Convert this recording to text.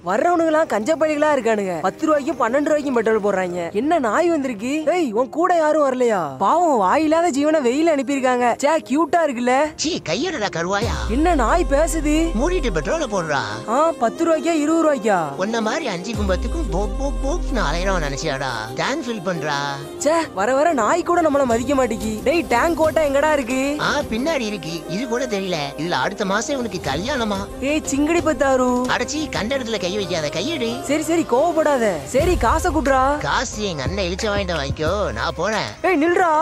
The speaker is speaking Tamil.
வர்றவனுங்களாம் கஞ்ச பள்ளிகளா இருக்கானுங்க. 10 ரூபாய்க்கும் 12 ரூபாய்க்கும் பெட்ரோல் போடுறாங்க. என்ன நாய் வந்திருக்கு? ஏய் உன் கூட யாரும் வரலையா? பாவம் வாயில்லாத ஜீவனை வெயில அனுப்பியிருக்காங்க. சே கியூட்டா இருக்குல்ல. சீ கையடா கருவாயா. என்ன நாய் பேசுது? மூடிட்டு பெட்ரோல போடுறா. 10 ரூபாய்க்கா 20 ரூபாய்க்கா? உன்ன மாதிரி 5 கும்பத்துக்கும் போக் போக் போக்னு அலையறவன் நினைச்சியாடா. டேங்க் ஃபில் பண்றா. சே வர வர நாய் கூட நம்மள மதிக்க மாட்டேங்கி. டேய் டேங்க் ஓட்ட எங்கடா இருக்கு? பின்னாடி இருக்கு. இது கூட தெரியல. இல்ல அடுத்த மாசம் உனக்கு கல்யாணமா? ஏய் சிங்கடி பத்தாரு. அடச்சி கண்ட இடத்துல கை வைக்காத. கையடி. சரி சரி கோவப்படாத. சரி காசை குடுறா. காசு எங்க அண்ணன் இழிச்ச வாங்கிட்ட வாங்கிக்கோ. நான் போறேன். ஏய் நில்றா.